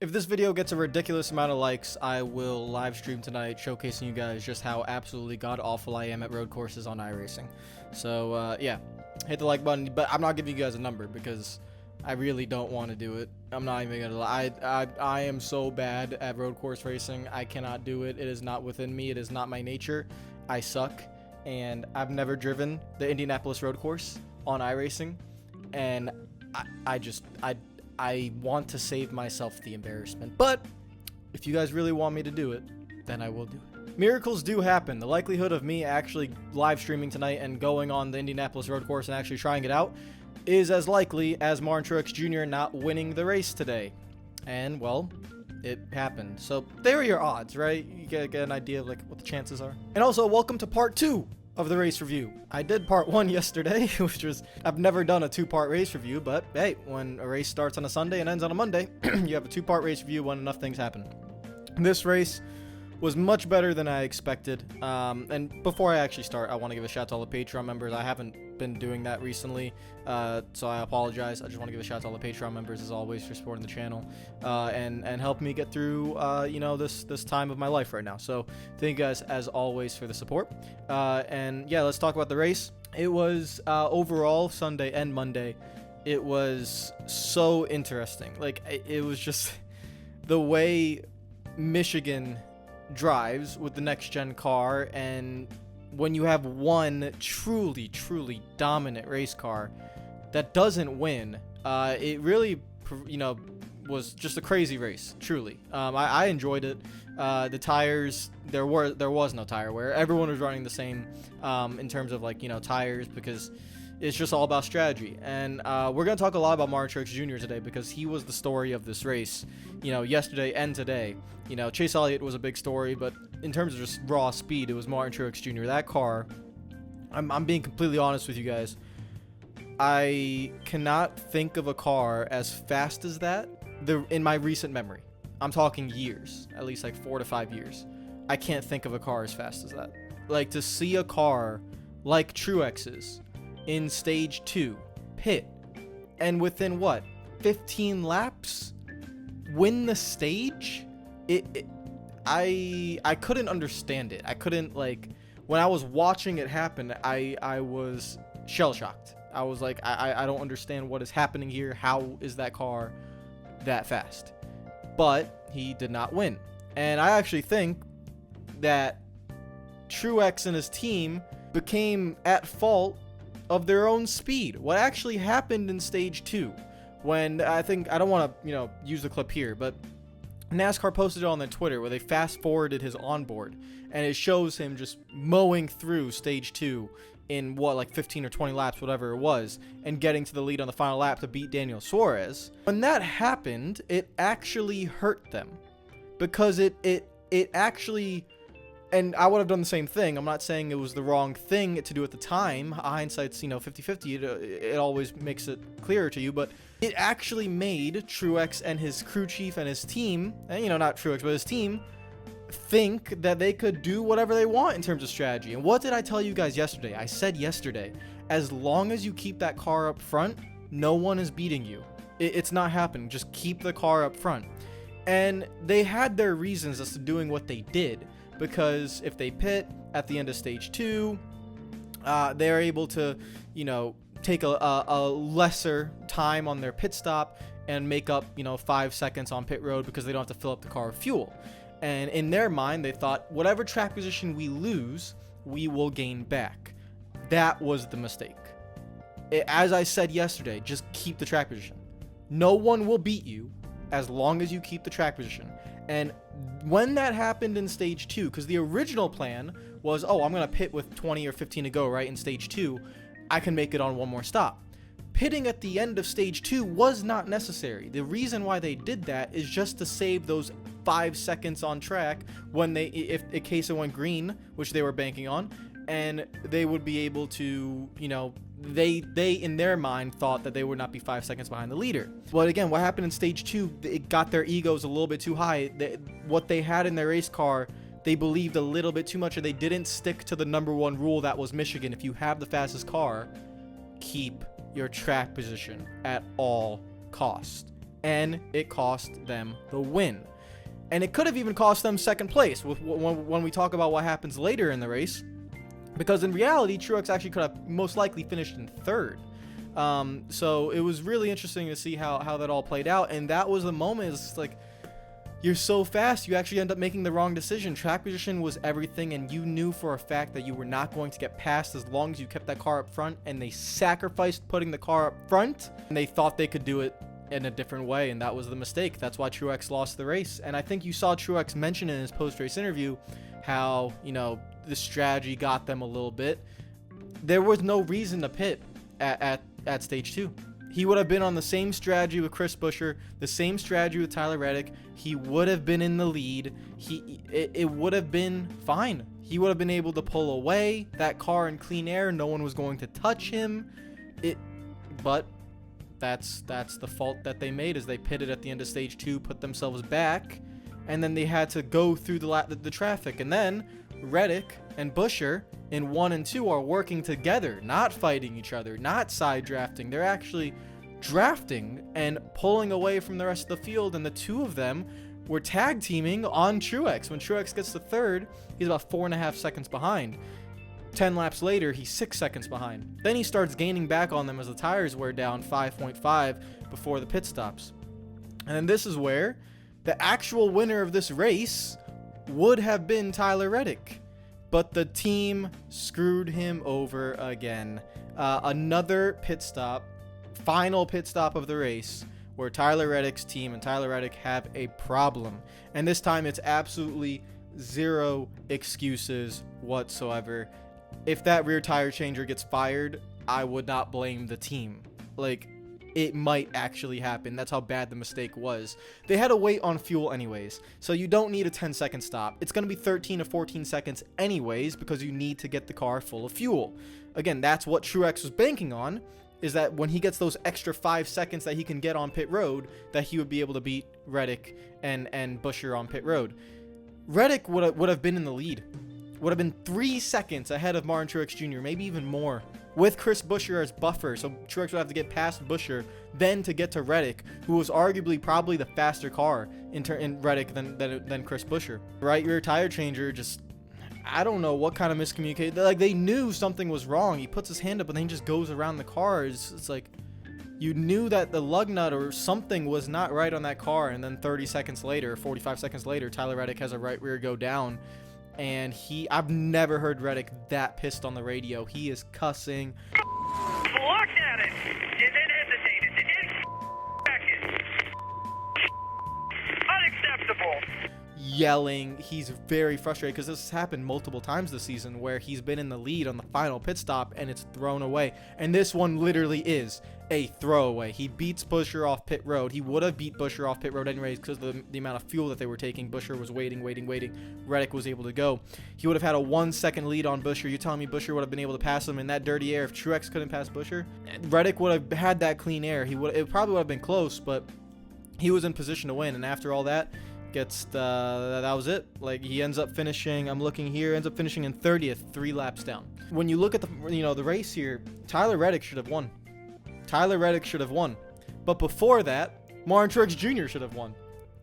If this video gets a ridiculous amount of likes, I will live stream tonight showcasing you guys just how absolutely god-awful I am at road courses on iRacing. So, yeah, hit the like button, but I'm not giving you guys a number because I really don't want to do it. I'm not even gonna lie. I am so bad at road course racing. I cannot do it. It is not within me. It is not my nature. I suck, and I've never driven the Indianapolis road course on iRacing, and I want to save myself the embarrassment. But if you guys really want me to do it, then I will do it. Miracles do happen. The likelihood of me actually live streaming tonight and going on the Indianapolis road course and actually trying it out is as likely as Martin Truex Jr. not winning the race today. And, well, it happened. So there are your odds, right? You get an idea of like what the chances are. And also, welcome to part 2 of the race review. I did part 1 yesterday, which was, I've never done a 2-part race review, but hey, when a race starts on a Sunday and ends on a Monday, you have a 2-part race review when enough things happen. This race was much better than I expected. And before I actually start, I want to give a shout out to all the Patreon members. I haven't been doing that recently, so I apologize. I just want to give a shout out to all the Patreon members as always for supporting the channel and help me get through this time of my life right now. So thank you guys as always for the support. And yeah, let's talk about the race. It was overall Sunday and Monday. It was so interesting. Like it was just the way Michigan drives with the next gen car, and when you have one truly dominant race car that doesn't win, it really was just a crazy race. Truly, I enjoyed it. The tires, there was no tire wear. Everyone was running the same in terms of tires, because it's just all about strategy. And we're going to talk a lot about Martin Truex Jr. today because he was the story of this race, yesterday and today. Chase Elliott was a big story, but in terms of just raw speed, it was Martin Truex Jr. That car, I'm being completely honest with you guys, I cannot think of a car as fast as that in my recent memory. I'm talking years, at least like 4 to 5 years. I can't think of a car as fast as that. Like, to see a car like Truex's in stage 2 pit and within what 15 laps win the stage, I couldn't understand it. I couldn't, when I was watching it happen, I was shell-shocked. I was like, I don't understand what is happening here. How is that car that fast? But he did not win, and I actually think that Truex and his team became at fault of their own speed. What actually happened in stage 2, when I don't want to use the clip here, but NASCAR posted it on their Twitter where they fast forwarded his onboard, and it shows him just mowing through stage 2 in 15 or 20 laps, whatever it was, and getting to the lead on the final lap to beat Daniel Suarez. When that happened, it actually hurt them, because it actually, and I would have done the same thing. I'm not saying it was the wrong thing to do at the time. Hindsight's 50-50. It always makes it clearer to you, but it actually made Truex and his crew chief and his team, and not Truex, but his team, think that they could do whatever they want in terms of strategy. And what did I tell you guys yesterday? I said yesterday, as long as you keep that car up front, no one is beating you. It's not happening. Just keep the car up front. And they had their reasons as to doing what they did, because if they pit at the end of stage 2, they're able to, take a lesser time on their pit stop and make up, 5 seconds on pit road, because they don't have to fill up the car with fuel. And in their mind, they thought, whatever track position we lose, we will gain back. That was the mistake. As I said yesterday, just keep the track position. No one will beat you as long as you keep the track position. And when that happened in stage 2, because the original plan was, I'm going to pit with 20 or 15 to go, right, in stage 2, I can make it on one more stop. Pitting at the end of stage 2 was not necessary. The reason why they did that is just to save those 5 seconds on track when if in case it went green, which they were banking on, and they would be able to, they in their mind thought that they would not be 5 seconds behind the leader. But again, what happened in stage 2, it got their egos a little bit too high. What they had in their race car, they believed a little bit too much, and they didn't stick to the number 1 rule that was Michigan. If you have the fastest car, keep your track position at all costs. and it cost them the win. And it could have even cost them second place when we talk about what happens later in the race, because in reality, Truex actually could have most likely finished in third. So it was really interesting to see how that all played out. And that was the moment. It's like, you're so fast, you actually end up making the wrong decision. Track position was everything, and you knew for a fact that you were not going to get past as long as you kept that car up front, and they sacrificed putting the car up front, and they thought they could do it in a different way, and that was the mistake. That's why Truex lost the race. And I think you saw Truex mention in his post-race interview how, the strategy got them a little bit. There was no reason to pit at stage 2. He would have been on the same strategy with Chris Buescher, the same strategy with Tyler Reddick. He would have been in the lead. It would have been fine. He would have been able to pull away that car in clean air. No one was going to touch him. But that's the fault that they made, is they pitted at the end of stage 2, put themselves back, and then they had to go through the traffic. And then Reddick and Buescher in 1 and 2 are working together, not fighting each other, not side drafting. They're actually drafting and pulling away from the rest of the field, and the two of them were tag teaming on Truex. When Truex gets to third, he's about 4.5 seconds behind. 10 laps later, he's 6 seconds behind. Then he starts gaining back on them as the tires wear down 5.5 before the pit stops. And then this is where the actual winner of this race would have been Tyler Reddick, but the team screwed him over again. Another pit stop, final pit stop of the race, where Tyler Reddick's team and Tyler Reddick have a problem. And this time it's absolutely zero excuses whatsoever. If that rear tire changer gets fired, I would not blame the team. Like, it might actually happen. That's how bad the mistake was. They had to wait on fuel anyways, so you don't need a 10-second stop. It's going to be 13 to 14 seconds anyways, because you need to get the car full of fuel. Again, that's what Truex was banking on, is that when he gets those extra 5 seconds that he can get on pit road, that he would be able to beat Reddick and Buescher on pit road. Reddick would have been in the lead. Would have been 3 seconds ahead of Martin Truex Jr., maybe even more, with Chris Buescher as buffer. So Truex would have to get past Buescher, then to get to Reddick, who was arguably probably the faster car in Reddick than Chris Buescher. Right rear tire changer, just, I don't know what kind of miscommunication. Like, they knew something was wrong. He puts his hand up and then he just goes around the car. It's like, you knew that the lug nut or something was not right on that car, and then 30 seconds later, 45 seconds later, Tyler Reddick has a right rear go down. And I've never heard Reddick that pissed on the radio. He is cussing. Looked at it, and then hesitated, and then back in. Unacceptable. Yelling. He's very frustrated because this has happened multiple times this season where he's been in the lead on the final pit stop and it's thrown away. And this one literally is a throwaway. He beats Buescher off pit road. He would have beat Buescher off pit road anyways because of the amount of fuel that they were taking. Buescher was waiting. Reddick was able to go. He would have had a 1 second lead on Buescher. You're telling me Buescher would have been able to pass him in that dirty air if Truex couldn't pass Buescher? Reddick would have had that clean air. It probably would have been close, but he was in position to win. And after all that, that was it. Like, he ends up finishing, I'm looking here, ends up finishing in 30th, 3 laps down. When you look at the race here, Tyler Reddick should have won. But before that, Martin Truex Jr. should have won.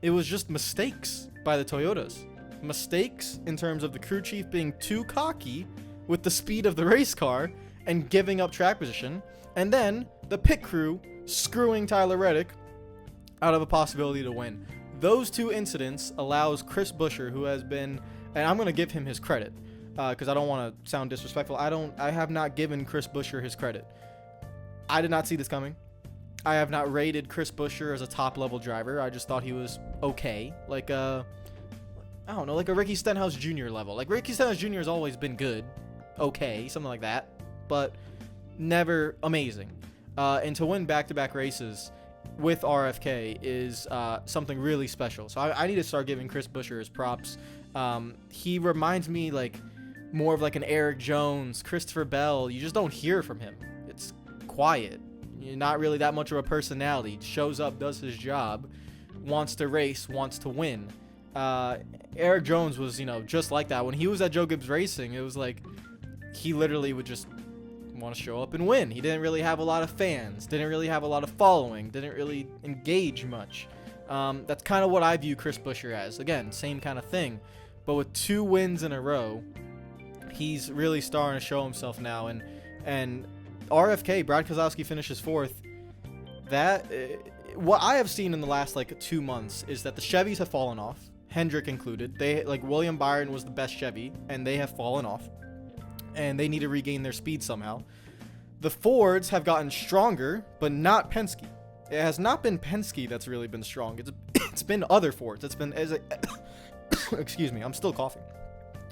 It was just mistakes by the Toyotas. Mistakes in terms of the crew chief being too cocky with the speed of the race car and giving up track position, and then the pit crew screwing Tyler Reddick out of a possibility to win. Those two incidents allows Chris Buescher, who has been, and I'm going to give him his credit because I don't want to sound disrespectful. I have not given Chris Buescher his credit. I did not see this coming. I have not rated Chris Buescher as a top level driver. I just thought he was okay. Like I don't know, like a Ricky Stenhouse Jr. level. Like, Ricky Stenhouse Jr. has always been good. Okay, something like that. But never amazing. And to win back-to-back races with RFK is something really special. So I need to start giving Chris Buescher his props. He reminds me like more of like an Eric Jones, Christopher Bell. You just don't hear from him. It's quiet. You're not really that much of a personality. Shows up, does his job, wants to race, wants to win. Eric Jones was, just like that. When he was at Joe Gibbs Racing, it was like he literally would just want to show up and win. He didn't really have a lot of fans, didn't really have a lot of following, didn't really engage much. That's kind of what I view Chris Buescher as. Again, same kind of thing, but with 2 wins in a row, he's really starting to show himself now. And RFK, Brad Keselowski, finishes 4th. What I have seen in the last like 2 months is that the Chevys have fallen off, Hendrick included. They like William Byron was the best Chevy, and they have fallen off, and they need to regain their speed somehow. The Fords have gotten stronger, but not Penske. It has not been Penske that's really been strong. It's been other Fords. It's been excuse me, I'm still coughing.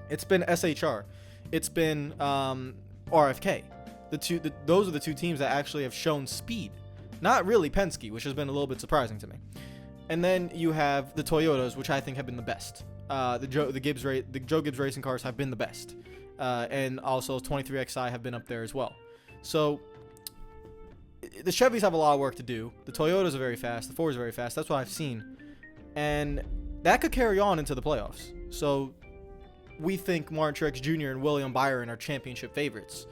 It's been SHR. It's been RFK. Those are the 2 teams that actually have shown speed. Not really Penske, which has been a little bit surprising to me. And then you have the Toyotas, which I think have been the best. The Joe Gibbs racing cars have been the best. And also 23XI have been up there as well. So the Chevys have a lot of work to do. The Toyotas are very fast. The Fords are very fast. That's what I've seen. And that could carry on into the playoffs. So we think Martin Truex Jr. and William Byron are championship favorites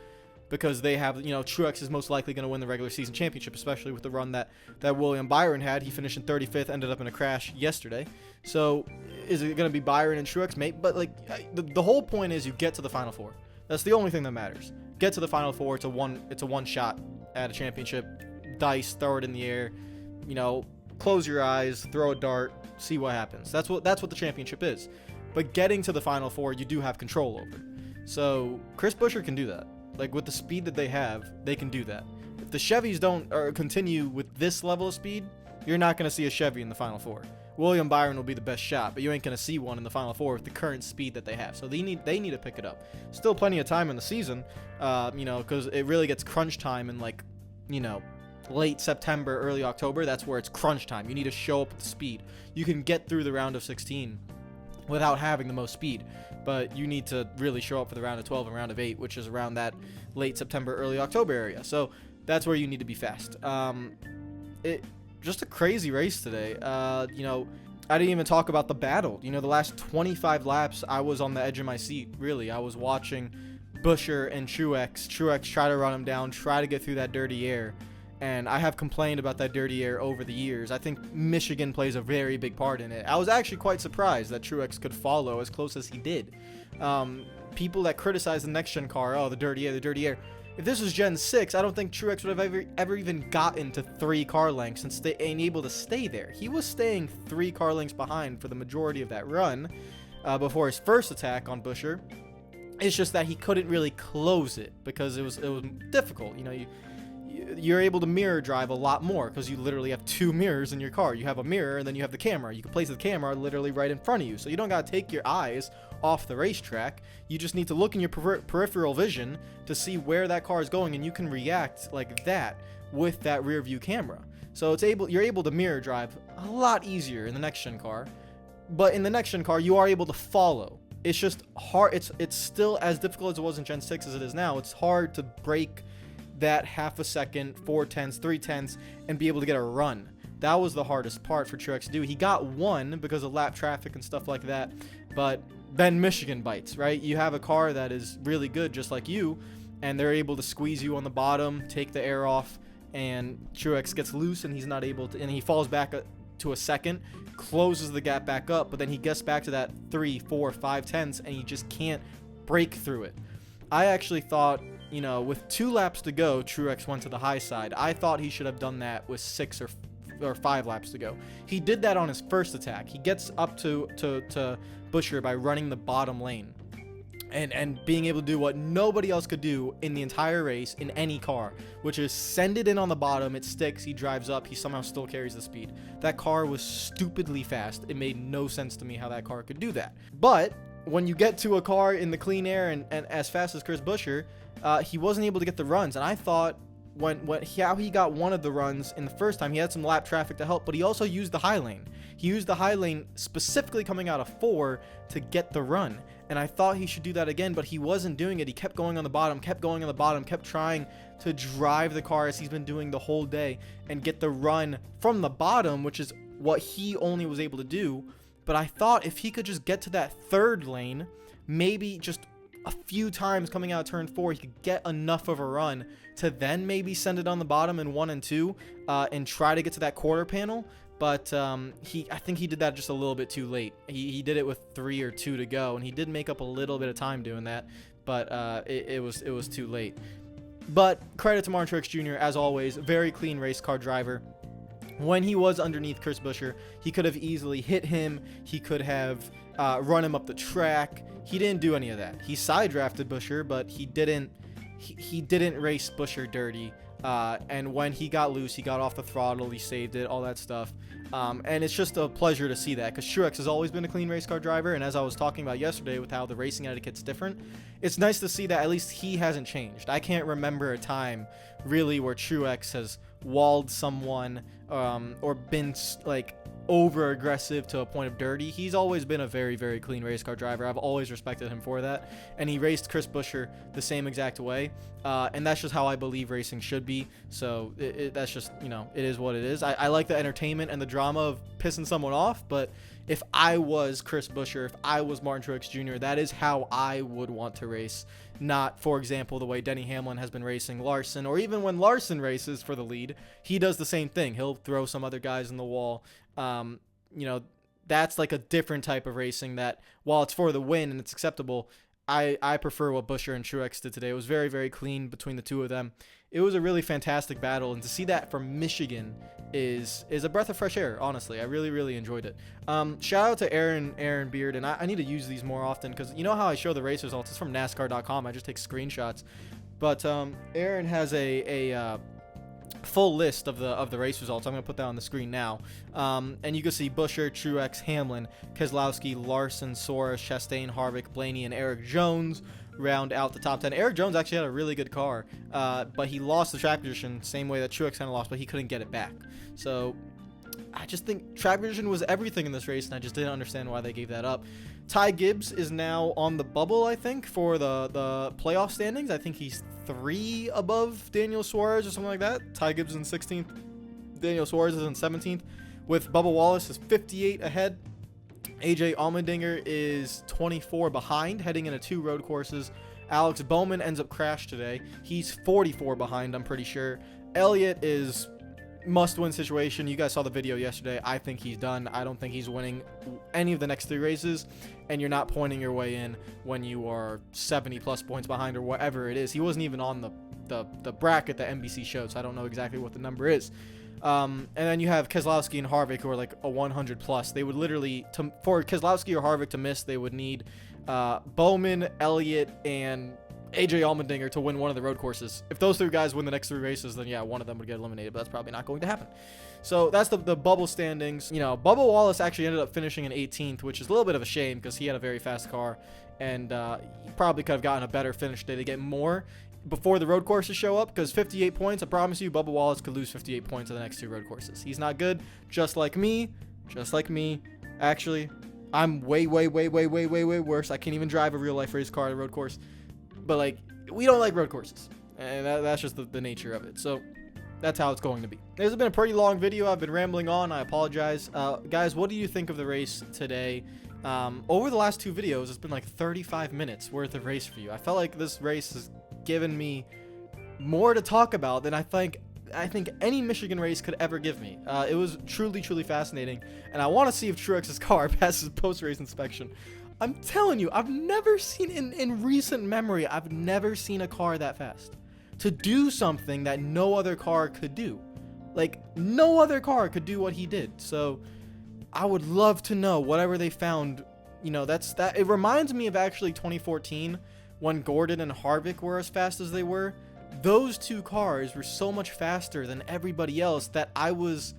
because they have, Truex is most likely going to win the regular season championship, especially with the run that William Byron had. He finished in 35th, ended up in a crash yesterday. So is it going to be Byron and Truex? Maybe, but like the whole point is you get to the Final Four. That's the only thing that matters. Get to the Final Four. It's a one shot at a championship. Dice, throw it in the air. Close your eyes, throw a dart, see what happens. That's what the championship is. But getting to the Final Four, you do have control over. So Chris Buescher can do that. Like with the speed that they have, they can do that. If the Chevys don't continue with this level of speed, you're not going to see a Chevy in the Final Four. William Byron will be the best shot, but you ain't going to see one in the Final Four with the current speed that they have. So they need to pick it up. Still plenty of time in the season, because it really gets crunch time in late September, early October. That's where it's crunch time. You need to show up at the speed. You can get through the round of 16 without having the most speed, but you need to really show up for the round of 12 and round of 8, which is around that late September, early October area. So that's where you need to be fast. Just a crazy race today. I didn't even talk about the battle. The last 25 laps, I was on the edge of my seat, really. I was watching Buescher and Truex try to run him down, try to get through that dirty air. And I have complained about that dirty air over the years. I think Michigan plays a very big part in it. I was actually quite surprised that Truex could follow as close as he did. People that criticize the next-gen car, the dirty air. If this was Gen 6, I don't think Truex would have ever even gotten to 3 car lengths and ain't able to stay there. He was staying 3 car lengths behind for the majority of that run before his first attack on Buescher. It's just that he couldn't really close it because it was difficult. You're able to mirror drive a lot more because you literally have 2 mirrors in your car. You have a mirror and then you have the camera. You can place the camera literally right in front of you. So you don't got to take your eyes off the racetrack. You just need to look in your peripheral vision to see where that car is going, and you can react like that with that rear view camera. So you're able to mirror drive a lot easier in the next gen car. But in the next gen car, you are able to follow. It's just hard. It's still as difficult as it was in Gen 6 as it is now. It's hard to break that half a second, 4/10, 3/10, and be able to get a run. That was the hardest part for Truex to do. He got 1 because of lap traffic and stuff like that, but then Michigan bites, right? You have a car that is really good, just like you, and they're able to squeeze you on the bottom, take the air off, and Truex gets loose, and he's not able to, and he falls back to a second, closes the gap back up, but then he gets back to that 3, 4, 5/10, and he just can't break through it. I actually thought, with 2 laps to go, Truex went to the high side. I thought he should have done that with 6 or 5 laps to go. He did that on his first attack. He gets up to Buescher by running the bottom lane and being able to do what nobody else could do in the entire race in any car, which is send it in on the bottom. It sticks. He drives up. He somehow still carries the speed. That car was stupidly fast. It made no sense to me how that car could do that. But when you get to a car in the clean air and as fast as Chris Buescher, he wasn't able to get the runs. And I thought how he got one of the runs in the first time, he had some lap traffic to help, but he also used the high lane. He used the high lane specifically coming out of 4 to get the run. And I thought he should do that again, but he wasn't doing it. He kept going on the bottom, kept trying to drive the car as he's been doing the whole day and get the run from the bottom, which is what he only was able to do. But I thought if he could just get to that 3rd lane, maybe just a few times coming out of turn 4, he could get enough of a run to then maybe send it on the bottom in 1 and 2 and try to get to that quarter panel. But I think he did that just a little bit too late. He did it with 3 or 2 to go, and he did make up a little bit of time doing that, but it was too late. But credit to Martin Truex Jr. as always, very clean race car driver. When he was underneath Chris Buescher, he could have easily hit him. He could have run him up the track. He didn't do any of that. He side drafted Buescher, but he didn't race Buescher dirty. And when he got loose, he got off the throttle, he saved it, all that stuff. And it's just a pleasure to see that, because Truex has always been a clean race car driver, and as I was talking about yesterday with how the racing etiquette's different, it's nice to see that at least he hasn't changed. I can't remember a time really where Truex has walled someone or been like over aggressive to a point of dirty. He's always been a very, very clean race car driver. I've always respected him for that, and he raced Chris Buescher the same exact way, and that's just how I believe racing should be. So that's just, you know, it is what it is. I like the entertainment and the drama of pissing someone off, but if I was Chris Buescher, if I was Martin Truex Jr., that is how I would want to race. Not, for example, the way Denny Hamlin has been racing Larson, or even when Larson races for the lead, he does the same thing. He'll throw some other guys in the wall. You know, that's like a different type of racing that, while it's for the win and it's acceptable, I prefer what Buescher and Truex did today. It was very, very clean between the two of them. It was a really fantastic battle, and to see that from Michigan is a breath of fresh air, honestly. I really, really enjoyed it. Shout out to Aaron Beard, and I need to use these more often, because you know how I show the race results? It's from NASCAR.com. I just take screenshots. But Aaron has a full list of the race results. I'm going to put that on the screen now. And you can see Buescher, Truex, Hamlin, Keselowski, Larson, Soares, Chastain, Harvick, Blaney, and Eric Jones round out the top 10. Eric Jones actually had a really good car, but he lost the track position same way that Truex kind of lost, but he couldn't get it back. So I just think track position was everything in this race, and I just didn't understand why they gave that up. Ty Gibbs is now on the bubble, I think, for the playoff standings. I think he's 3 above Daniel Suarez or something like that. Ty Gibbs is in 16th. Daniel Suarez is in 17th, with Bubba Wallace is 58 ahead. AJ Allmendinger is 24 behind, heading into 2 road courses. Alex Bowman ends up crashed today. He's 44 behind, I'm pretty sure. Elliott is must-win situation. You guys saw the video yesterday. I think he's done. I don't think he's winning any of the next 3 races, and you're not pointing your way in when you are 70-plus points behind or whatever it is. He wasn't even on the bracket that NBC showed, so I don't know exactly what the number is. And then you have Keselowski and Harvick, who are like a 100-plus. They would literally, for Keselowski or Harvick to miss, they would need Bowman, Elliott, and AJ Allmendinger to win one of the road courses. If those 3 guys win the next 3 races, then yeah, one of them would get eliminated, but that's probably not going to happen. So that's the bubble standings. You know, Bubba Wallace actually ended up finishing in 18th, which is a little bit of a shame because he had a very fast car, and he probably could have gotten a better finish today to get more before the road courses show up, because 58 points, I promise you, Bubba Wallace could lose 58 points in the next 2 road courses. He's not good, just like me. Actually, I'm way worse. I can't even drive a real-life race car at a road course. But, like, we don't like road courses, and that's just the nature of it. So that's how it's going to be. This has been a pretty long video. I've been rambling on. I apologize. Guys, what do you think of the race today? Over the last 2 videos, it's been like 35 minutes worth of race review. I felt like this race has given me more to talk about than I think any Michigan race could ever give me. It was truly fascinating, and I want to see if Truex's car passes post-race inspection. I'm telling you, I've never seen, in recent memory, I've never seen a car that fast to do something that no other car could do. Like, no other car could do what he did. So I would love to know whatever they found. You know, it reminds me of actually 2014 when Gordon and Harvick were as fast as they were. Those 2 cars were so much faster than everybody else that it was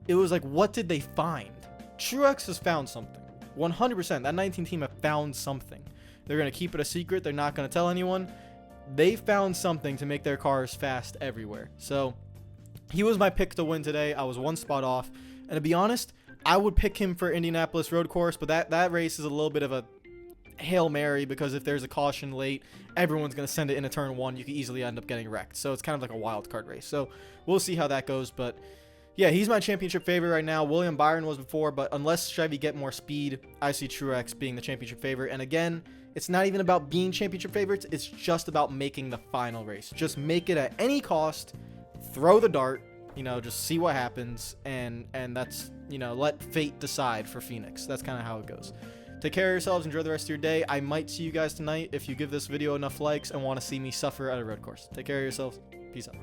like, what did they find? Truex has found something. 100%. That 19 team have found something. They're going to keep it a secret. They're not going to tell anyone. They found something to make their cars fast everywhere. So he was my pick to win today. I was 1 spot off. And to be honest, I would pick him for Indianapolis road course, but that race is a little bit of a Hail Mary, because if there's a caution late, everyone's going to send it into turn 1. You could easily end up getting wrecked. So it's kind of like a wild card race. So we'll see how that goes. But Yeah, he's my championship favorite right now. William Byron was before, but unless Chevy get more speed, I see Truex being the championship favorite. And again, it's not even about being championship favorites. It's just about making the final race. Just make it at any cost. Throw the dart. You know, just see what happens. And that's, you know, let fate decide for Phoenix. That's kind of how it goes. Take care of yourselves. Enjoy the rest of your day. I might see you guys tonight if you give this video enough likes and want to see me suffer at a road course. Take care of yourselves. Peace out.